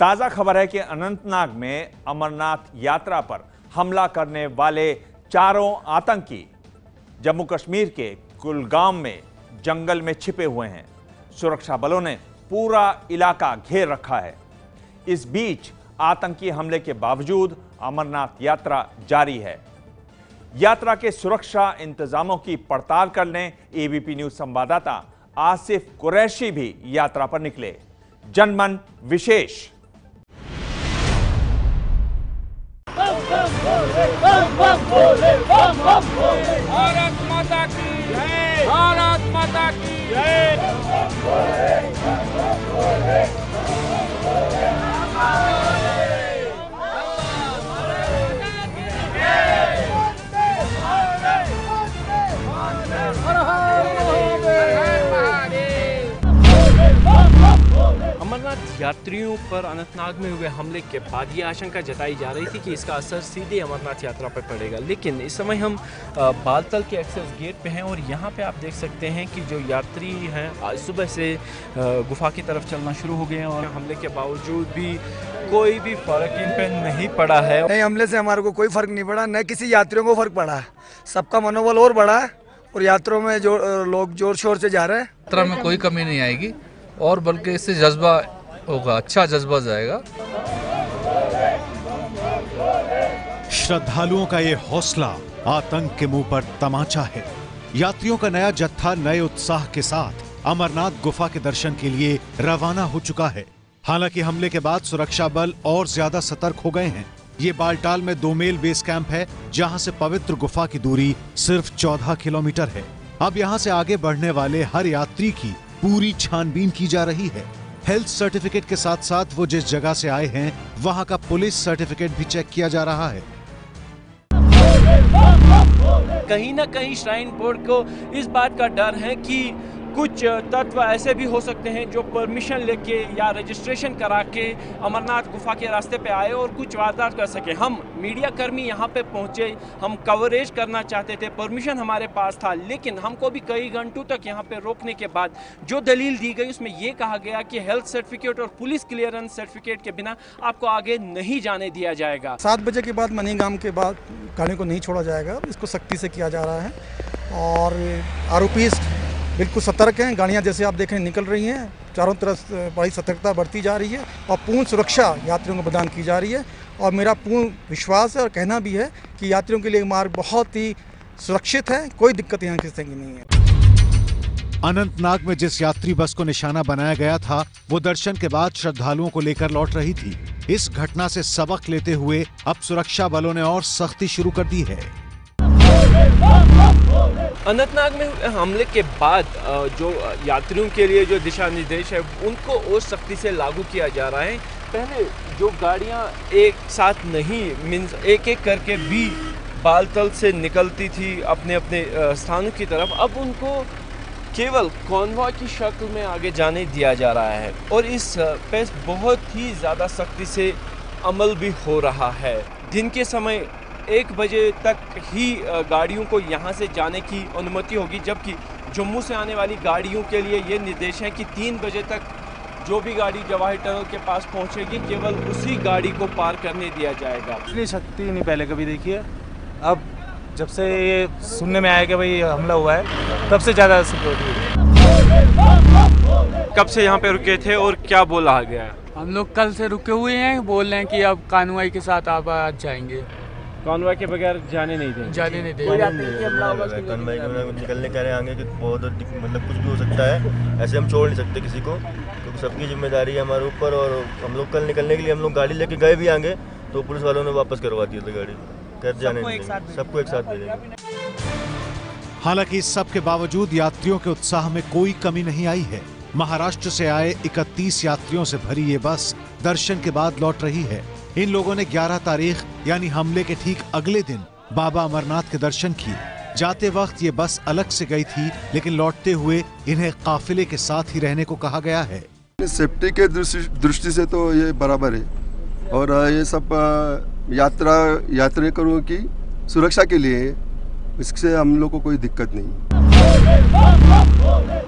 ताजा खबर है कि अनंतनाग में अमरनाथ यात्रा पर हमला करने वाले चारों आतंकी जम्मू कश्मीर के कुलगाम में जंगल में छिपे हुए हैं। सुरक्षा बलों ने पूरा इलाका घेर रखा है। इस बीच आतंकी हमले के बावजूद अमरनाथ यात्रा जारी है। यात्रा के सुरक्षा इंतजामों की पड़ताल करने एबीपी न्यूज संवाददाता आसिफ कुरैशी भी यात्रा पर निकले। जनमन विशेष। भारत माता की जय, भारत माता की जय। अमरनाथ यात्रियों पर अनंतनाग में हुए हमले के बाद ये आशंका जताई जा रही थी कि इसका असर सीधे अमरनाथ यात्रा पर पड़ेगा, लेकिन इस समय हम बालतल के एक्सेस गेट पे हैं और यहाँ पे आप देख सकते हैं कि जो यात्री हैं आज सुबह से गुफा की तरफ चलना शुरू हो गए हैं और हमले के बावजूद भी कोई भी फर्क इन पे नहीं पड़ा है। नहीं, हमले से हमारे को कोई फर्क नहीं पड़ा, न किसी यात्रियों को फर्क पड़ा है। सबका मनोबल और बढ़ा है और यात्रियों में जो लोग जोर शोर से जा रहे हैं। यात्रा में कोई कमी नहीं आएगी और बल्कि इससे जज्बा होगा, अच्छा जज्बा जाएगा। श्रद्धालुओं का ये हौसला आतंक के मुंह पर तमाचा है। यात्रियों का नया जत्था नए उत्साह के साथ अमरनाथ गुफा के दर्शन के लिए रवाना हो चुका है। हालांकि हमले के बाद सुरक्षा बल और ज्यादा सतर्क हो गए हैं। ये बालटाल में 2 मील बेस कैंप है, जहां से पवित्र गुफा की दूरी सिर्फ 14 किलोमीटर है। अब यहां से आगे बढ़ने वाले हर यात्री की पूरी छानबीन की जा रही है। हेल्थ सर्टिफिकेट के साथ साथ वो जिस जगह से आए हैं वहां का पुलिस सर्टिफिकेट भी चेक किया जा रहा है। कहीं ना कहीं श्राइन बोर्ड को इस बात का डर है कि कुछ तत्व ऐसे भी हो सकते हैं जो परमिशन लेके या रजिस्ट्रेशन करा के अमरनाथ गुफा के रास्ते पे आए और कुछ वारदात कर सके। हम मीडिया कर्मी यहाँ पे पहुँचे, हम कवरेज करना चाहते थे, परमिशन हमारे पास था, लेकिन हमको भी कई घंटों तक यहाँ पे रोकने के बाद जो दलील दी गई उसमें ये कहा गया कि हेल्थ सर्टिफिकेट और पुलिस क्लियरेंस सर्टिफिकेट के बिना आपको आगे नहीं जाने दिया जाएगा। 7 बजे के बाद मनीगाम के बाद गाड़ी को नहीं छोड़ा जाएगा, इसको सख्ती से किया जा रहा है। और आरोपी बिल्कुल सतर्क हैं। गाड़ियां जैसे आप देख रहे हैं निकल रही हैं, चारों तरफ बड़ी सतर्कता बढ़ती जा रही है और पूर्ण सुरक्षा यात्रियों को प्रदान की जा रही है। और मेरा पूर्ण विश्वास है और कहना भी है कि यात्रियों के लिए मार्ग बहुत ही सुरक्षित है, कोई दिक्कत यहाँ किसी की नहीं है। अनंतनाग में जिस यात्री बस को निशाना बनाया गया था वो दर्शन के बाद श्रद्धालुओं को लेकर लौट रही थी। इस घटना से सबक लेते हुए अब सुरक्षा बलों ने और सख्ती शुरू कर दी है। अनंतनाग में हमले के बाद जो यात्रियों के लिए जो दिशा निर्देश है उनको और सख्ती से लागू किया जा रहा है। पहले जो गाड़ियां एक साथ नहीं मीन्स एक एक करके भी बालतल से निकलती थी अपने अपने स्थानों की तरफ, अब उनको केवल कॉन्वॉय की शक्ल में आगे जाने दिया जा रहा है और इस पे बहुत ही ज़्यादा सख्ती से अमल भी हो रहा है। दिन के समय 1 बजे तक ही गाड़ियों को यहां से जाने की अनुमति होगी, जबकि जम्मू से आने वाली गाड़ियों के लिए ये निर्देश है कि 3 बजे तक जो भी गाड़ी जवाहर टनल के पास पहुंचेगी केवल उसी गाड़ी को पार करने दिया जाएगा। इतनी शक्ति नहीं पहले कभी देखी है। अब जब से ये सुनने में आया कि भाई हमला हुआ है तब से ज़्यादा सिक्योरिटी। कब से यहाँ पे रुके थे और क्या बोला गया? हम लोग कल से रुके हुए हैं, बोल रहे हैं कि अब कानूनी के साथ आप आज जाएंगे। कॉन्वॉय के बगैर जाने नहीं देंगे। जाने नहीं देंगे। कॉन्वॉय निकलने कह रहे हैं आगे कि बहुत मतलब कुछ भी हो सकता है, ऐसे हम छोड़ नहीं सकते किसी को, क्योंकि सबकी जिम्मेदारी है हमारे ऊपर। और हम लोग कल निकलने के लिए हम लोग गाड़ी लेके गए भी आगे तो पुलिस वालों ने वापस करवा दिया था गाड़ी, कर जाने सबको एक साथ भेजेंगे। हालांकि इस सब के बावजूद यात्रियों के उत्साह में कोई कमी नहीं आई है। महाराष्ट्र से आए 31 यात्रियों से भरी ये बस दर्शन के बाद लौट रही है। इन लोगों ने 11 तारीख यानी हमले के ठीक अगले दिन बाबा अमरनाथ के दर्शन किए। जाते वक्त ये बस अलग से गई थी, लेकिन लौटते हुए इन्हें काफिले के साथ ही रहने को कहा गया है। सेफ्टी के दृष्टि से तो ये बराबर है और ये सब यात्रियों की सुरक्षा के लिए, इससे हम लोग को कोई दिक्कत नहीं।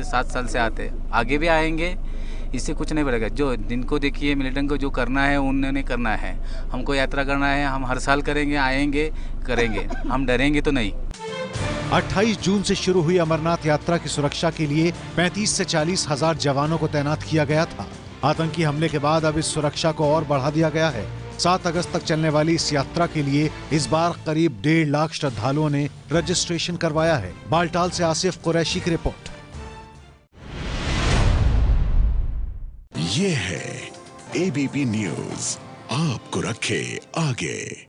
7 साल से आते, आगे भी आएंगे। इससे कुछ नहीं बढ़ेगा। जो जिनको देखिए मिलिटेंट को जो करना है उन्होंने करना है। हमको यात्रा करना है, हम हर साल करेंगे, आएंगे, करेंगे, हम डरेंगे तो नहीं। 28 जून से शुरू हुई अमरनाथ यात्रा की सुरक्षा के लिए 35 से 40 हजार जवानों को तैनात किया गया था। आतंकी हमले के बाद अब इस सुरक्षा को और बढ़ा दिया गया है। 7 अगस्त तक चलने वाली इस यात्रा के लिए इस बार करीब 1.5 लाख श्रद्धालुओं ने रजिस्ट्रेशन करवाया है। बालटाल से आसिफ कुरैशी की रिपोर्ट। ये है एबीपी न्यूज़, आपको रखे आगे।